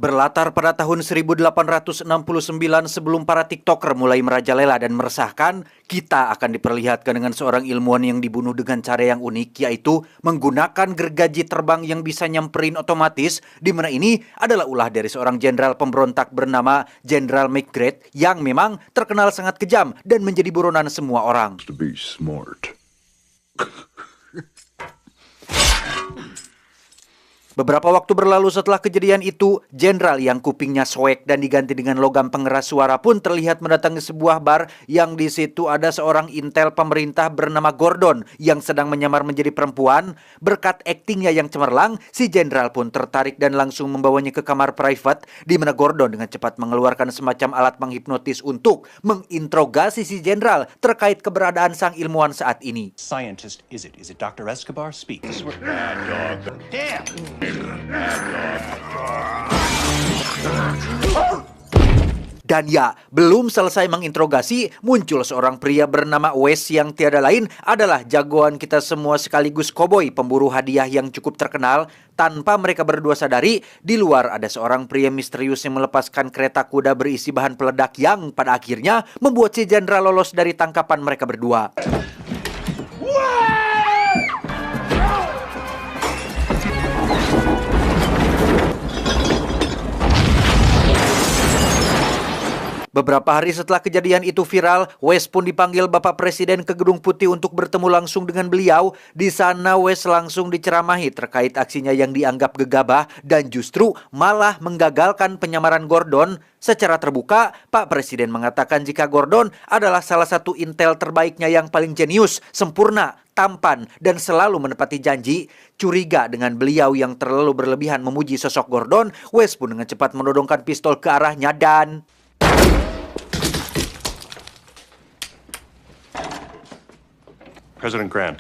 Berlatar pada tahun 1869 sebelum para TikToker mulai merajalela dan meresahkan, kita akan diperlihatkan dengan seorang ilmuwan yang dibunuh dengan cara yang unik, yaitu menggunakan gergaji terbang yang bisa nyamperin otomatis, di mana ini adalah ulah dari seorang jenderal pemberontak bernama Jenderal McGrath yang memang terkenal sangat kejam dan menjadi buronan semua orang. To be smart. Beberapa waktu berlalu setelah kejadian itu, jenderal yang kupingnya soek dan diganti dengan logam pengeras suara pun terlihat mendatangi sebuah bar yang di situ ada seorang intel pemerintah bernama Gordon yang sedang menyamar menjadi perempuan. Berkat aktingnya yang cemerlang, si jenderal pun tertarik dan langsung membawanya ke kamar private di mana Gordon dengan cepat mengeluarkan semacam alat menghipnotis untuk menginterogasi si jenderal terkait keberadaan sang ilmuwan saat ini. Scientist is it? Is it Dr. Escobar? Speak. Damn! Dan ya, belum selesai menginterogasi, muncul seorang pria bernama Wes yang tiada lain adalah jagoan kita semua sekaligus koboi pemburu hadiah yang cukup terkenal. Tanpa mereka berdua sadari, di luar ada seorang pria misterius yang melepaskan kereta kuda berisi bahan peledak yang pada akhirnya membuat si jenderal lolos dari tangkapan mereka berdua. Beberapa hari setelah kejadian itu viral, Wes pun dipanggil Bapak Presiden ke Gedung Putih untuk bertemu langsung dengan beliau. Di sana Wes langsung diceramahi terkait aksinya yang dianggap gegabah dan justru malah menggagalkan penyamaran Gordon. Secara terbuka, Pak Presiden mengatakan jika Gordon adalah salah satu intel terbaiknya yang paling jenius, sempurna, tampan, dan selalu menepati janji. Curiga dengan beliau yang terlalu berlebihan memuji sosok Gordon, Wes pun dengan cepat menodongkan pistol ke arahnya dan... President Grant,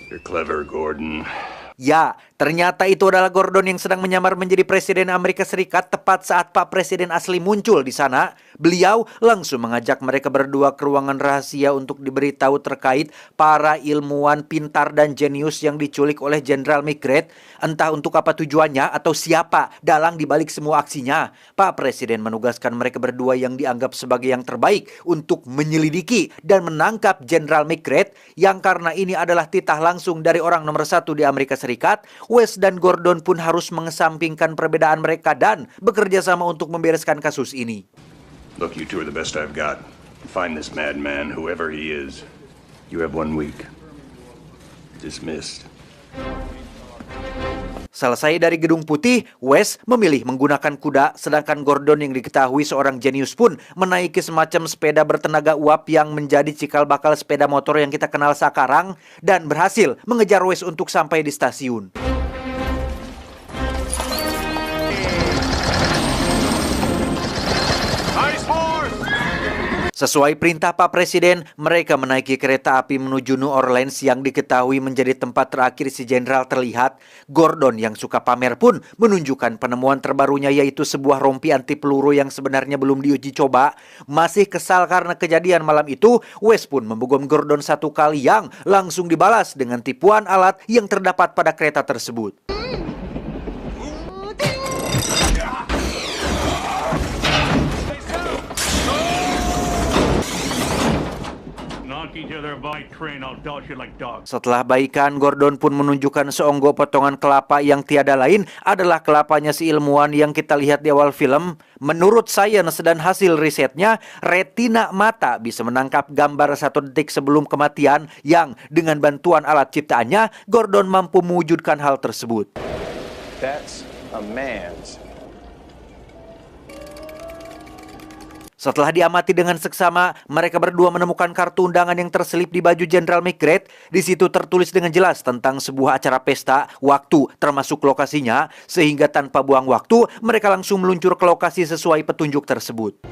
you're clever, Gordon. Ya, ternyata itu adalah Gordon yang sedang menyamar menjadi Presiden Amerika Serikat tepat saat Pak Presiden asli muncul di sana. Beliau langsung mengajak mereka berdua ke ruangan rahasia untuk diberitahu terkait para ilmuwan pintar dan jenius yang diculik oleh Jenderal McGrath. Entah untuk apa tujuannya atau siapa dalang dibalik semua aksinya. Pak Presiden menugaskan mereka berdua yang dianggap sebagai yang terbaik untuk menyelidiki dan menangkap Jenderal McGrath yang karena ini adalah titah langsung dari orang nomor 1 di Amerika Serikat. Wes dan Gordon pun harus mengesampingkan perbedaan mereka dan bekerja sama untuk membereskan kasus ini. Look, you two are the best I've got. Find this madman, whoever he is. You have 1 week. Dismissed. Selesai dari Gedung Putih, Wes memilih menggunakan kuda, sedangkan Gordon yang diketahui seorang jenius pun menaiki semacam sepeda bertenaga uap yang menjadi cikal bakal sepeda motor yang kita kenal sekarang dan berhasil mengejar Wes untuk sampai di stasiun. Sesuai perintah Pak Presiden, mereka menaiki kereta api menuju New Orleans yang diketahui menjadi tempat terakhir si jenderal terlihat. Gordon yang suka pamer pun menunjukkan penemuan terbarunya yaitu sebuah rompi anti peluru yang sebenarnya belum diuji coba. Masih kesal karena kejadian malam itu, Wes pun membogom Gordon 1 kali yang langsung dibalas dengan tipuan alat yang terdapat pada kereta tersebut. Setelah baikan, Gordon pun menunjukkan seonggok potongan kelapa yang tiada lain adalah kelapanya si ilmuwan yang kita lihat di awal film. Menurut sains dan hasil risetnya, retina mata bisa menangkap gambar 1 detik sebelum kematian yang dengan bantuan alat ciptaannya, Gordon mampu mewujudkan hal tersebut. That's a man's. Setelah diamati dengan seksama, mereka berdua menemukan kartu undangan yang terselip di baju Jenderal McGrath. Di situ tertulis dengan jelas tentang sebuah acara pesta, waktu, termasuk lokasinya, sehingga tanpa buang waktu, mereka langsung meluncur ke lokasi sesuai petunjuk tersebut.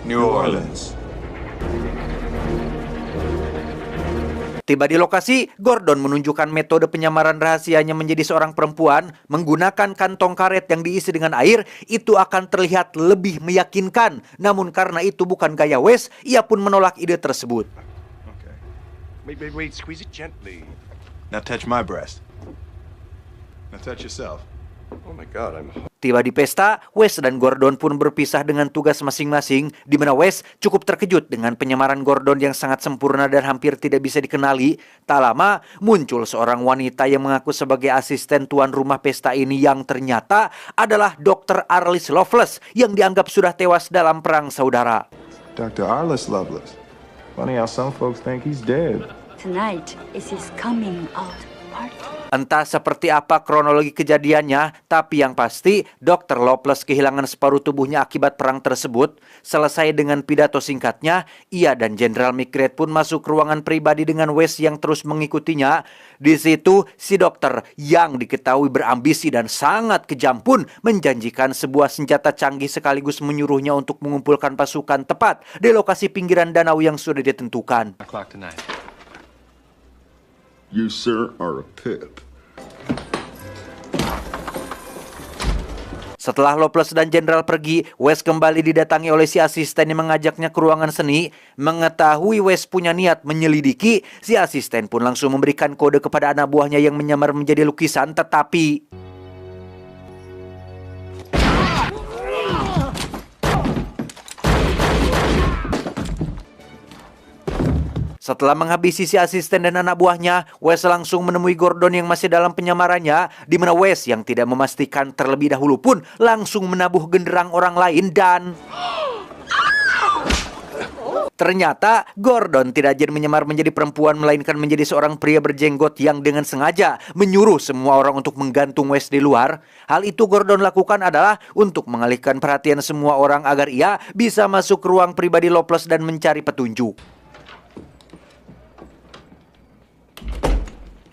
New Orleans. Tiba di lokasi, Gordon menunjukkan metode penyamaran rahasianya menjadi seorang perempuan. Menggunakan kantong karet yang diisi dengan air, itu akan terlihat lebih meyakinkan. Namun karena itu bukan gaya Wes, ia pun menolak ide tersebut. Okay. Wait, squeeze it gently. Now touch my breast. Now touch yourself. Oh my God, Tiba di pesta, Wes dan Gordon pun berpisah dengan tugas masing-masing, di mana Wes cukup terkejut dengan penyamaran Gordon yang sangat sempurna dan hampir tidak bisa dikenali. Tak lama, muncul seorang wanita yang mengaku sebagai asisten tuan rumah pesta ini yang ternyata adalah Dr. Arliss Loveless yang dianggap sudah tewas dalam perang saudara. Dr. Arliss Loveless. Funny how some folks think he's dead. Tonight is his coming out party. Entah seperti apa kronologi kejadiannya, tapi yang pasti Dr. Loveless kehilangan separuh tubuhnya akibat perang tersebut. Selesai dengan pidato singkatnya, ia dan Jenderal McGrath pun masuk ruangan pribadi dengan Wes yang terus mengikutinya. Di situ, si dokter yang diketahui berambisi dan sangat kejam pun menjanjikan sebuah senjata canggih sekaligus menyuruhnya untuk mengumpulkan pasukan tepat di lokasi pinggiran danau yang sudah ditentukan. You, sir, are a pip. Setelah Loveless dan Jenderal pergi, Wes kembali didatangi oleh si asisten yang mengajaknya ke ruangan seni. Mengetahui Wes punya niat menyelidiki, si asisten pun langsung memberikan kode kepada anak buahnya yang menyamar menjadi lukisan, tetapi setelah menghabisi si asisten dan anak buahnya, Wes langsung menemui Gordon yang masih dalam penyamarannya, di mana Wes yang tidak memastikan terlebih dahulu pun langsung menabuh genderang orang lain dan ternyata Gordon tidak jadi menyamar menjadi perempuan melainkan menjadi seorang pria berjenggot yang dengan sengaja menyuruh semua orang untuk menggantung Wes di luar. Hal itu Gordon lakukan adalah untuk mengalihkan perhatian semua orang agar ia bisa masuk ke ruang pribadi Loveless dan mencari petunjuk.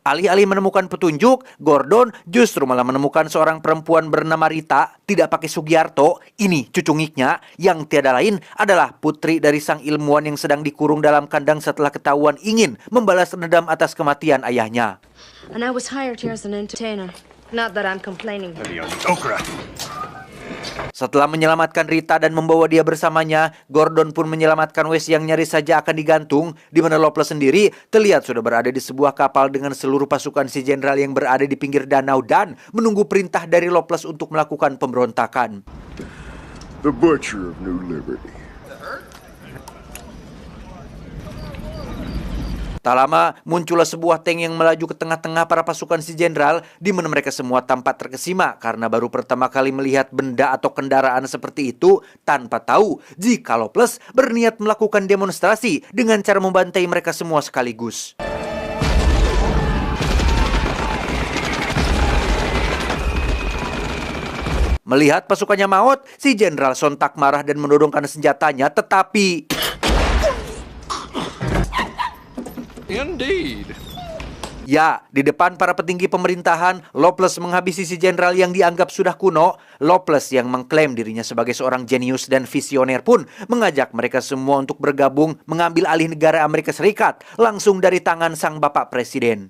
Alih-alih menemukan petunjuk, Gordon justru malah menemukan seorang perempuan bernama Rita, tidak pakai Sugiarto, ini cucungiknya, yang tiada lain adalah putri dari sang ilmuwan yang sedang dikurung dalam kandang setelah ketahuan ingin membalas dendam atas kematian ayahnya. And I was hired here as an entertainer. Not that I'm complaining. Setelah menyelamatkan Rita dan membawa dia bersamanya, Gordon pun menyelamatkan Wes yang nyaris saja akan digantung, di mana Loveless sendiri terlihat sudah berada di sebuah kapal dengan seluruh pasukan si jenderal yang berada di pinggir danau dan menunggu perintah dari Loveless untuk melakukan pemberontakan. The Butcher of New Liberty. Tak lama, muncullah sebuah tank yang melaju ke tengah-tengah para pasukan si jenderal, di mana mereka semua tampak terkesima karena baru pertama kali melihat benda atau kendaraan seperti itu, tanpa tahu jika Loveless berniat melakukan demonstrasi dengan cara membantai mereka semua sekaligus. Melihat pasukannya maut, si jenderal sontak marah dan menodongkan senjatanya, tetapi Indeed. ya, di depan para petinggi pemerintahan, Loveless menghabisi si jenderal yang dianggap sudah kuno. Loveless yang mengklaim dirinya sebagai seorang jenius dan visioner pun mengajak mereka semua untuk bergabung mengambil alih negara Amerika Serikat langsung dari tangan sang bapak presiden.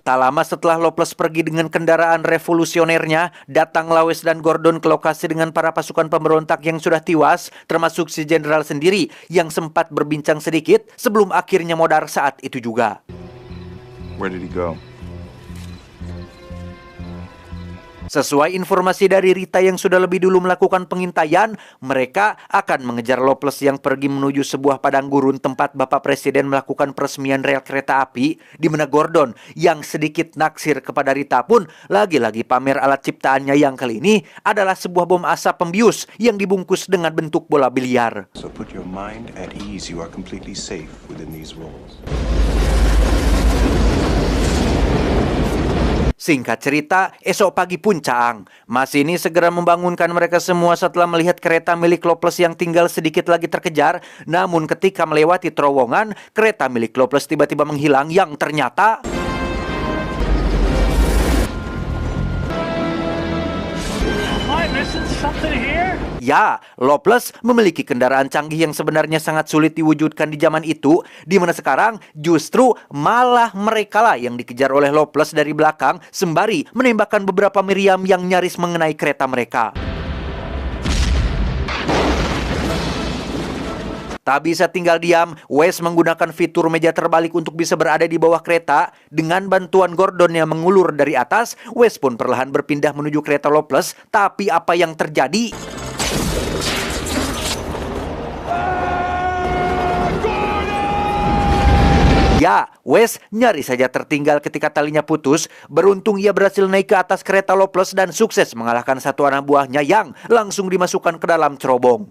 Tak lama setelah Loveless pergi dengan kendaraan revolusionernya, datanglah Wes dan Gordon ke lokasi dengan para pasukan pemberontak yang sudah tewas, termasuk si jenderal sendiri yang sempat berbincang sedikit sebelum akhirnya modar saat itu juga. Where did he go? Sesuai informasi dari Rita yang sudah lebih dulu melakukan pengintaian, mereka akan mengejar Loveless yang pergi menuju sebuah padang gurun tempat Bapak Presiden melakukan peresmian rel kereta api, di mana Gordon yang sedikit naksir kepada Rita pun lagi-lagi pamer alat ciptaannya yang kali ini adalah sebuah bom asap pembius yang dibungkus dengan bentuk bola biliar. So put your mind at ease. You are completely safe within these walls. Singkat cerita, esok pagi pun Caang. Mas ini segera membangunkan mereka semua setelah melihat kereta milik Loveless yang tinggal sedikit lagi terkejar. Namun ketika melewati terowongan, kereta milik Loveless tiba-tiba menghilang yang ternyata ya, Loveless memiliki kendaraan canggih yang sebenarnya sangat sulit diwujudkan di zaman itu, di mana sekarang justru malah mereka lah yang dikejar oleh Loveless dari belakang sembari menembakkan beberapa meriam yang nyaris mengenai kereta mereka. Tak bisa tinggal diam, Wes menggunakan fitur meja terbalik untuk bisa berada di bawah kereta. Dengan bantuan Gordon yang mengulur dari atas, Wes pun perlahan berpindah menuju kereta Loveless. Tapi apa yang terjadi? Ya, Wes nyaris saja tertinggal ketika talinya putus. Beruntung ia berhasil naik ke atas kereta Loveless dan sukses mengalahkan satu anak buahnya yang langsung dimasukkan ke dalam cerobong.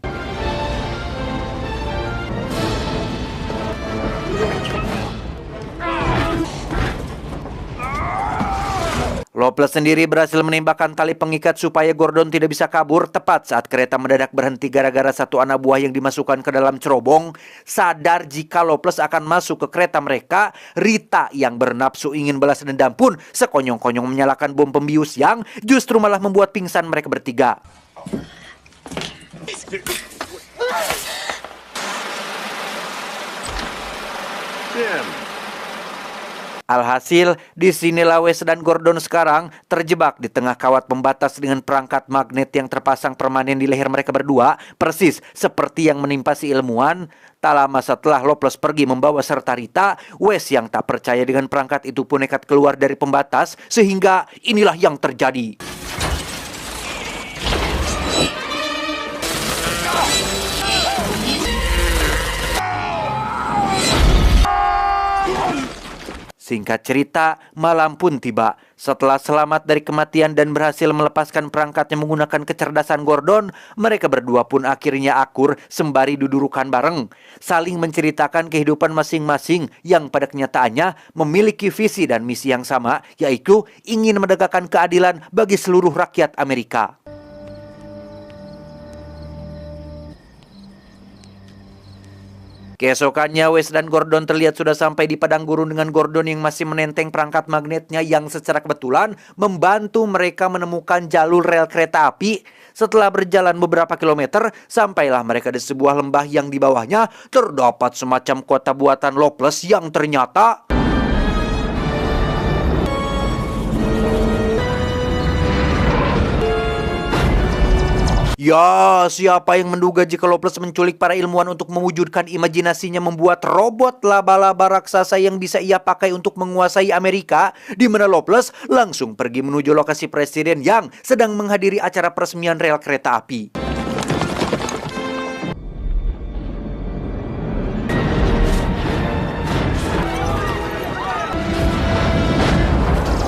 Loveless sendiri berhasil menembakkan tali pengikat supaya Gordon tidak bisa kabur tepat saat kereta mendadak berhenti gara-gara satu anak buah yang dimasukkan ke dalam cerobong. Sadar jika Loveless akan masuk ke kereta mereka, Rita yang bernafsu ingin balas dendam pun sekonyong-konyong menyalakan bom pembius yang justru malah membuat pingsan mereka bertiga. Alhasil, disinilah Wes dan Gordon sekarang terjebak di tengah kawat pembatas dengan perangkat magnet yang terpasang permanen di leher mereka berdua, persis seperti yang menimpa si ilmuwan. Tak lama setelah Loveless pergi membawa serta Rita, Wes yang tak percaya dengan perangkat itu pun nekat keluar dari pembatas, sehingga inilah yang terjadi. Singkat cerita, malam pun tiba. Setelah selamat dari kematian dan berhasil melepaskan perangkatnya menggunakan kecerdasan Gordon, mereka berdua pun akhirnya akur sembari dudurukan bareng. Saling menceritakan kehidupan masing-masing yang pada kenyataannya memiliki visi dan misi yang sama, yaitu ingin menegakkan keadilan bagi seluruh rakyat Amerika. Keesokannya, Wes dan Gordon terlihat sudah sampai di padang gurun dengan Gordon yang masih menenteng perangkat magnetnya yang secara kebetulan membantu mereka menemukan jalur rel kereta api. Setelah berjalan beberapa kilometer, sampailah mereka di sebuah lembah yang di bawahnya terdapat semacam kota buatan Loveless yang ternyata... Ya, siapa yang menduga jika Loveless menculik para ilmuwan untuk mewujudkan imajinasinya membuat robot laba-laba raksasa yang bisa ia pakai untuk menguasai Amerika, di mana Loveless langsung pergi menuju lokasi presiden yang sedang menghadiri acara peresmian rel kereta api.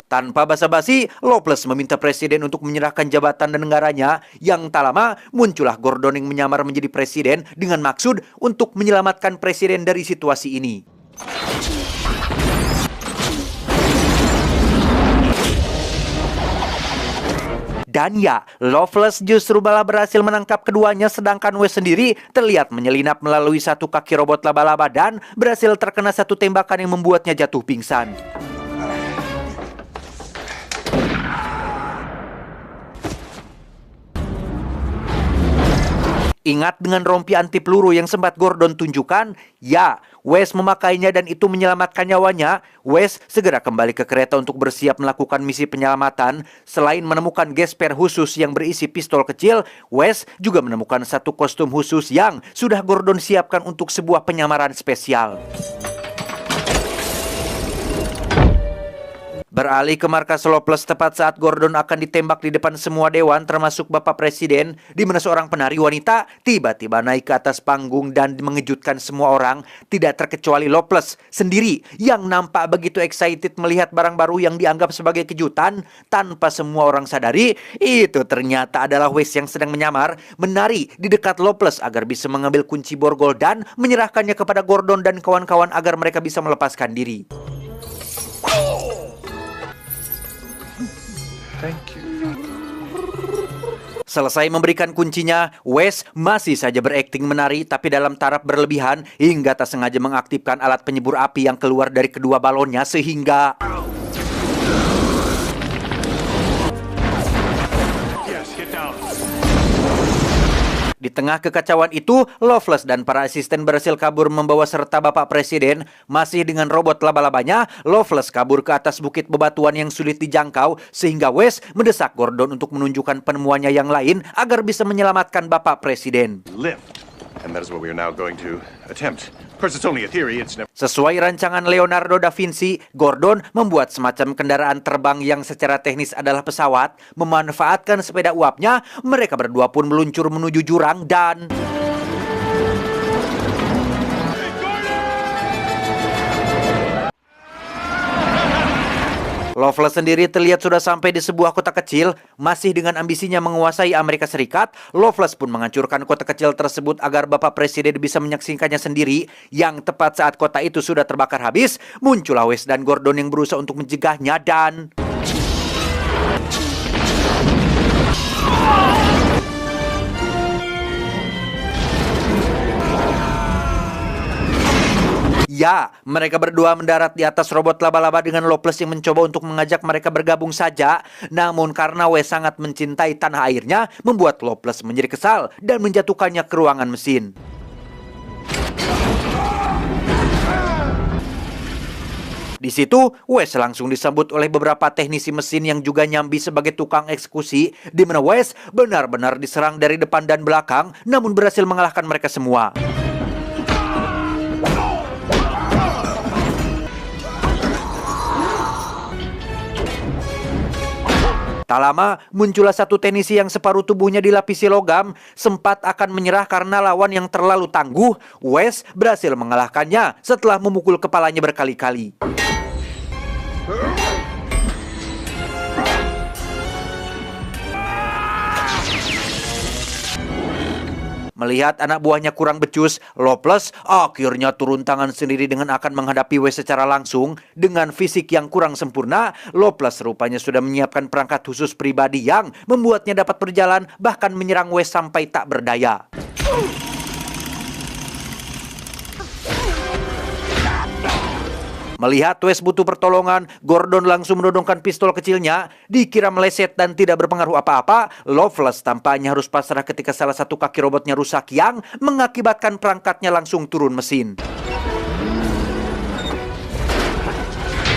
Tanpa basa-basi, Loveless meminta presiden untuk menyerahkan jabatan dan negaranya. Yang tak lama, muncullah Gordon yang menyamar menjadi presiden dengan maksud untuk menyelamatkan presiden dari situasi ini. Dan ya, Loveless justru malah berhasil menangkap keduanya, sedangkan Wes sendiri terlihat menyelinap melalui satu kaki robot laba-laba dan berhasil terkena satu tembakan yang membuatnya jatuh pingsan. Ingat dengan rompi anti peluru yang sempat Gordon tunjukkan? Ya, Wes memakainya dan itu menyelamatkan nyawanya. Wes segera kembali ke kereta untuk bersiap melakukan misi penyelamatan. Selain menemukan gesper khusus yang berisi pistol kecil, Wes juga menemukan satu kostum khusus yang sudah Gordon siapkan untuk sebuah penyamaran spesial. Beralih ke markas Loveless tepat saat Gordon akan ditembak di depan semua dewan termasuk Bapak Presiden, di mana seorang penari wanita tiba-tiba naik ke atas panggung dan mengejutkan semua orang, tidak terkecuali Loveless sendiri yang nampak begitu excited melihat barang baru yang dianggap sebagai kejutan. Tanpa semua orang sadari, itu ternyata adalah Wes yang sedang menyamar menari di dekat Loveless agar bisa mengambil kunci borgol dan menyerahkannya kepada Gordon dan kawan-kawan agar mereka bisa melepaskan diri. Thank you. Selesai memberikan kuncinya, Wes masih saja berakting menari tapi dalam taraf berlebihan hingga tak sengaja mengaktifkan alat penyembur api yang keluar dari kedua balonnya sehingga... Yes, get down. Di tengah kekacauan itu, Loveless dan para asisten berhasil kabur membawa serta Bapak Presiden. Masih dengan robot laba-labanya, Loveless kabur ke atas bukit bebatuan yang sulit dijangkau, sehingga Wes mendesak Gordon untuk menunjukkan penemuannya yang lain agar bisa menyelamatkan Bapak Presiden. Lift. And that is what we are now going to attempt. Of course, it's only a theory. It's never... Sesuai rancangan Leonardo da Vinci, Gordon membuat semacam kendaraan terbang yang secara teknis adalah pesawat. Memanfaatkan sepeda uapnya, mereka berdua pun meluncur menuju jurang dan... Loveless sendiri terlihat sudah sampai di sebuah kota kecil. Masih dengan ambisinya menguasai Amerika Serikat, Loveless pun menghancurkan kota kecil tersebut agar Bapak Presiden bisa menyaksikannya sendiri. Yang tepat saat kota itu sudah terbakar habis, muncullah West dan Gordon yang berusaha untuk mencegahnya dan... Ya, mereka berdua mendarat di atas robot laba-laba dengan Loveless yang mencoba untuk mengajak mereka bergabung saja. Namun karena Wes sangat mencintai tanah airnya, membuat Loveless menjadi kesal dan menjatuhkannya ke ruangan mesin. Di situ, Wes langsung disambut oleh beberapa teknisi mesin yang juga nyambi sebagai tukang eksekusi, di mana Wes benar-benar diserang dari depan dan belakang, namun berhasil mengalahkan mereka semua. Tak lama, muncullah satu teknisi yang separuh tubuhnya dilapisi logam. Sempat akan menyerah karena lawan yang terlalu tangguh. Wes berhasil mengalahkannya setelah memukul kepalanya berkali-kali. Melihat anak buahnya kurang becus, Loveless akhirnya turun tangan sendiri dengan akan menghadapi Wes secara langsung. Dengan fisik yang kurang sempurna, Loveless rupanya sudah menyiapkan perangkat khusus pribadi yang membuatnya dapat berjalan bahkan menyerang Wes sampai tak berdaya. Melihat Wes butuh pertolongan, Gordon langsung menodongkan pistol kecilnya. Dikira meleset dan tidak berpengaruh apa-apa, Loveless tampaknya harus pasrah ketika salah satu kaki robotnya rusak yang mengakibatkan perangkatnya langsung turun mesin.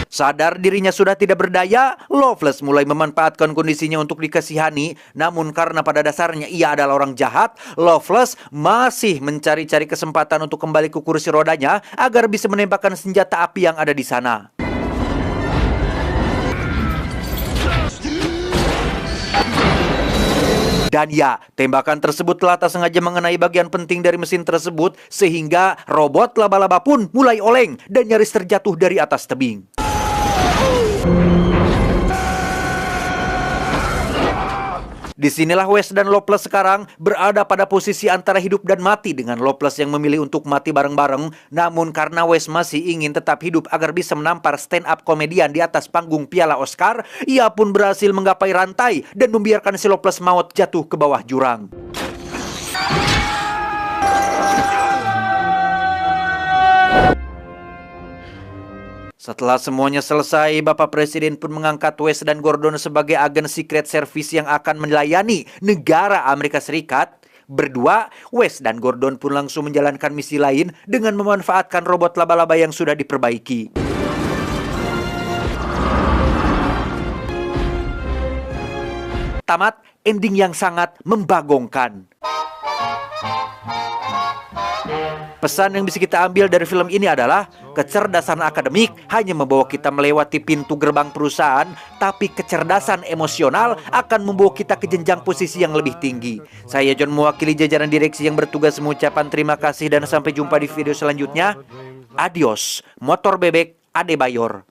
Sadar dirinya sudah tidak berdaya, Loveless mulai memanfaatkan kondisinya untuk dikasihani. Namun karena pada dasarnya ia adalah orang jahat, Loveless masih mencari-cari kesempatan untuk kembali ke kursi rodanya agar bisa menembakkan senjata api yang ada di sana. Dan ya, tembakan tersebut telah tak sengaja mengenai bagian penting dari mesin tersebut sehingga robot laba-laba pun mulai oleng dan nyaris terjatuh dari atas tebing. Disinilah Wes dan Loveless sekarang berada pada posisi antara hidup dan mati dengan Loveless yang memilih untuk mati bareng-bareng. Namun karena Wes masih ingin tetap hidup agar bisa menampar stand-up komedian di atas panggung Piala Oscar, ia pun berhasil menggapai rantai dan membiarkan si Loveless maut jatuh ke bawah jurang. Setelah semuanya selesai, Bapak Presiden pun mengangkat Wes dan Gordon sebagai agen Secret Service yang akan melayani negara Amerika Serikat. Berdua, Wes dan Gordon pun langsung menjalankan misi lain dengan memanfaatkan robot laba-laba yang sudah diperbaiki. Tamat, ending yang sangat membagongkan. Pesan yang bisa kita ambil dari film ini adalah kecerdasan akademik hanya membawa kita melewati pintu gerbang perusahaan, tapi kecerdasan emosional akan membawa kita ke jenjang posisi yang lebih tinggi. Saya John mewakili jajaran direksi yang bertugas mengucapkan terima kasih dan sampai jumpa di video selanjutnya. Adios, Motor Bebek Adebayor.